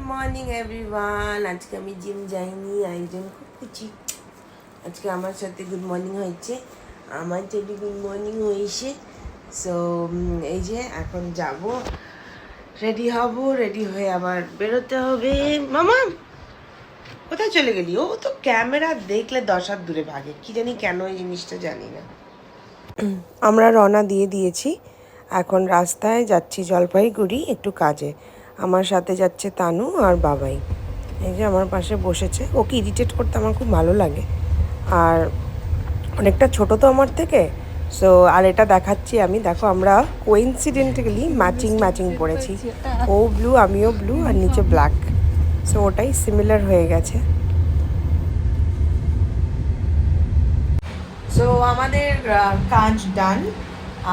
Morning everyone. আজকে আমি gym যাইনি, আয়োজন খুব খুশি। আজকে আমার সাথে গুড মর্নিং হয়েছে, আমার সাথে গুড মর্নিং হয়েছে। সো এই যে এখন যাব, রেডি হব, রেডি হয়ে আবার বেরোতে হবে। মামা কোথায় চলে গেলি? ও তো ক্যামেরা দেখলে 10 হাত দূরে ভাগে, কি জানি কেন এই জিনিসটা জানি না। আমরা রওনা দিয়ে দিয়েছি, এখন রাস্তায় যাচ্ছি জলপাইগুড়ি একটু কাজে। আমার সাথে যাচ্ছে তানু আর বাবাই। এই যে আমার পাশে বসেছে, ওকে ইরিটেট করতে আমার খুব ভালো লাগে। আর অনেকটা ছোট তো আমার থেকে, সো আর এটা দেখাচ্ছি আমি, দেখো আমরা কোইন্সিডেন্টালি ম্যাচিং পড়েছি। ও ব্লু, আমিও ব্লু, আর নিচে ব্ল্যাক, সো ওটাই সিমিলার হয়ে গেছে। সো আমাদের কাজ ডান,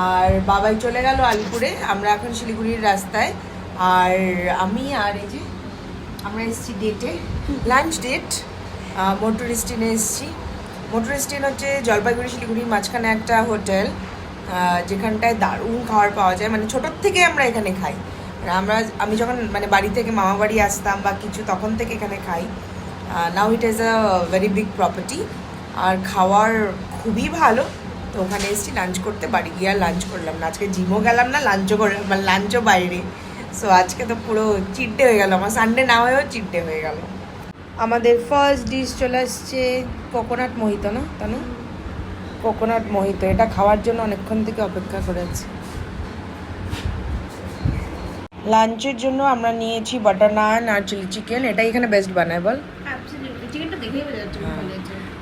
আর বাবাই চলে গেল আলিপুরে, আমরা এখন শিলিগুড়ির রাস্তায়। আর আমি আর এই যে আমরা এসেছি ডেটে, লাঞ্চ ডেট, মোটর স্টেনে এসেছি। মোটর স্টেন হচ্ছে জলপাইগুড়ি শিলিগুড়ির মাঝখানে একটা হোটেল, যেখানটায় দারুণ খাবার পাওয়া যায়, মানে ছোটোর থেকে আমরা এখানে খাই। আমি যখন মানে বাড়ি থেকে মামা বাড়ি আসতাম বা কিছু, তখন থেকে এখানে খাই। Now it is a very big property, আর খাওয়ার খুবই ভালো। তো ওখানে এসেছি লাঞ্চ করতে, বাড়ি গিয়ে আর লাঞ্চ করলাম না। আজকে জিমও গেলাম না, লাঞ্চও করলাম, মানে লাঞ্চও বাইরে। সো আজকে তো পুরো চিট ডে হয়ে গেল আমার, সানডে না হয়েও চিট ডে হয়ে গেল। আমাদের ফার্স্ট ডিশ চলে আসছে কোকোনাট মোহিতো, না তানু? কোকোনাট মোহিতো, এটা খাওয়ার জন্য অনেকক্ষণ থেকে অপেক্ষা করে আছি। লাঞ্চের জন্য আমরা নিয়েছি বাটার নান আর চিলি চিকেন, এটাই এখানে বেস্ট বানায়, বল?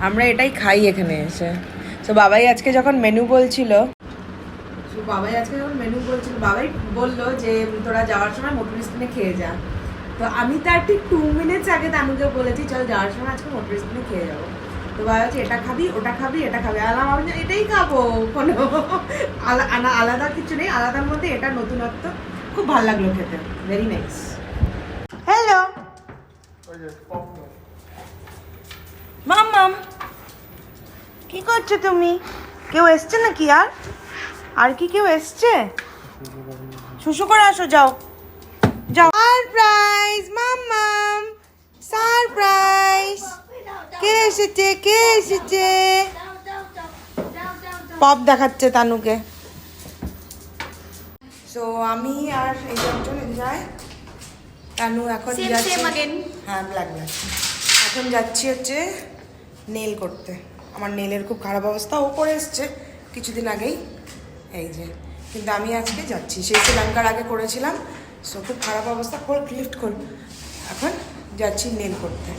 আমরা এটাই খাই এখানে এসে। তো বাবাই আজকে যখন মেনু বলছিল, বাবাই বললো যে তোরা যাওয়ার সময় মোটর স্টেশনে খেয়ে যা। তো আমি তার ঠিক 2 মিনিটস আগে তানুকে বলেছি চল যাওয়ার সময় আজকে মোটর স্টেশনে খেয়ে যাবো। তো বাবা হচ্ছে এটা খাবি, ওটা খাবি, এটা খাবি। আমি এটাই খাবো, কোনো আলাদা কিছু নেই, আলাদার মধ্যে এটা নতুনত্ব, খুব ভালো লাগলো খেতে, ভেরি নাইস। হ্যালো মাম্মাম, কি করছো তুমি? কেউ এসছে নাকি? আর কি কেউ এসছে? শুশু করে আসো, যাও যাও। সারপ্রাইজ মাম্মাম, সারপ্রাইজ। কে এসেছে? পপ দেখাচ্ছে তানুকে। সো আমি আর এই একজন যায়, তানু এখন যাচ্ছে, হ্যাঁ ব্ল্যাক, এখন যাচ্ছি হচ্ছে নেল করতে। আমার নেলের খুব খারাপ অবস্থা, ও করে এসছে কিছুদিন আগেই, এই যে। কিন্তু আমি আজকে যাচ্ছি, সেই শ্রীলঙ্কার আগে করেছিলাম, সো খুব খারাপ অবস্থা, লিফট কর। এখন যাচ্ছি নেল করতে।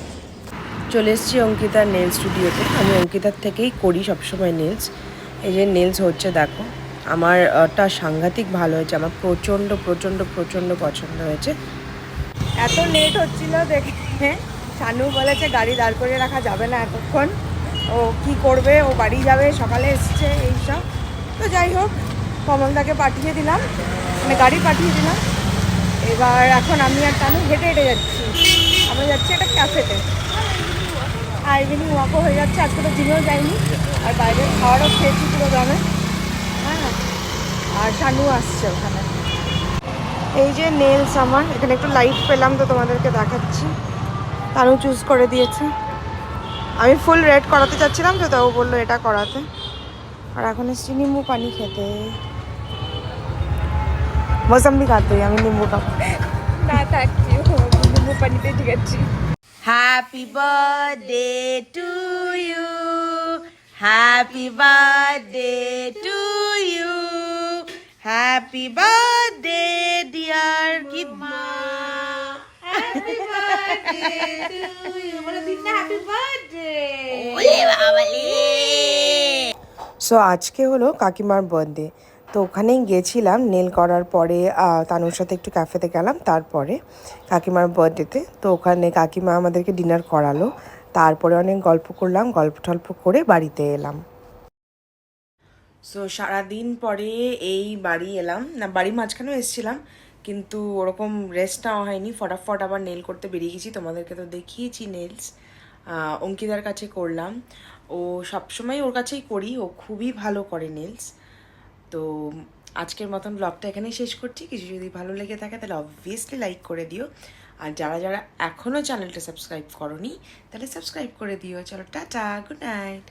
চলে এসেছি অঙ্কিতার নেল স্টুডিওতে। আমি অঙ্কিতার থেকেই করি সবসময় নেলস। এই যে নেলস হচ্ছে, দেখো আমারটা সাংঘাতিক ভালো হয়েছে, আমার প্রচণ্ড পছন্দ হয়েছে। এত লেট হচ্ছিল দেখে শানু বলেছে গাড়ি দাঁড় করিয়ে রাখা যাবে না এতক্ষণ, ও কি করবে, ও বাড়ি যাবে, সকালে এসছে এইসব। তো যাই হোক, কমলদাকে পাঠিয়ে দিলাম, মানে গাড়ি পাঠিয়ে দিলাম। এবার এখন আমি আর তানু হেঁটে যাচ্ছি, আমরা যাচ্ছি একটা ক্যাফেতে। ইভিনিং ওয়াকও হয়ে যাচ্ছে, আজকে তো জিমেও যাইনি, আর বাইরের খাওয়ারও খেয়েছি পুরো দামে। হ্যাঁ, আর শানু আসছে ওখানে। এই যে নেলস আমার, এখানে একটু লাইট পেলাম তো তোমাদেরকে দেখাচ্ছি। তানু চুজ করে দিয়েছে, আমি ফুল রেড করাতে চাচ্ছিলাম তো, তাও বললো এটা করাতে। আর এখন এসছি নিম্বু পানি খেতে, মৌসম্বি খাতে, আমি নিম্বু খাবো না, থাকছি নিম্বু পানিতে, ঠিক আছে। Happy birthday to you, happy birthday to you, happy birthday dear Kimma, happy birthday to you, বলে দিন না হ্যাপি বার্থডে। ওরে বাবা রে। সো আজকে হলো কাকিমার বার্থডে, তো ওখানেই গেছিলাম নেল করার পরে, তানুর সাথে একটু ক্যাফেতে গেলাম, তারপরে কাকিমার বার্থডেতে। তো ওখানে কাকিমা আমাদেরকে ডিনার করালো, তারপরে অনেক গল্প করলাম, গল্প করে বাড়িতে এলাম। সো সারাদিন পরে এই বাড়ি এলাম, না বাড়ি মাঝখানেও এসেছিলাম, কিন্তু ওরকম রেস্ট নেওয়া হয়নি, ফটাফট আবার নেল করতে বেরিয়ে গেছি। তোমাদেরকে তো দেখিয়েছি নেলস, অঙ্কিতার কাছে করলাম, ও সবসময় ওর কাছেই করি, ও খুবই ভালো করে নেলস। তো আজকের মতন ব্লগটা এখানেই শেষ করছি। কিছু যদি ভালো লেগে থাকে তাহলে অবভিয়াসলি লাইক করে দিও, আর যারা যারা এখনও চ্যানেলটা সাবস্ক্রাইব করনি তাহলে সাবস্ক্রাইব করে দিও। চলো টাটা, গুড নাইট।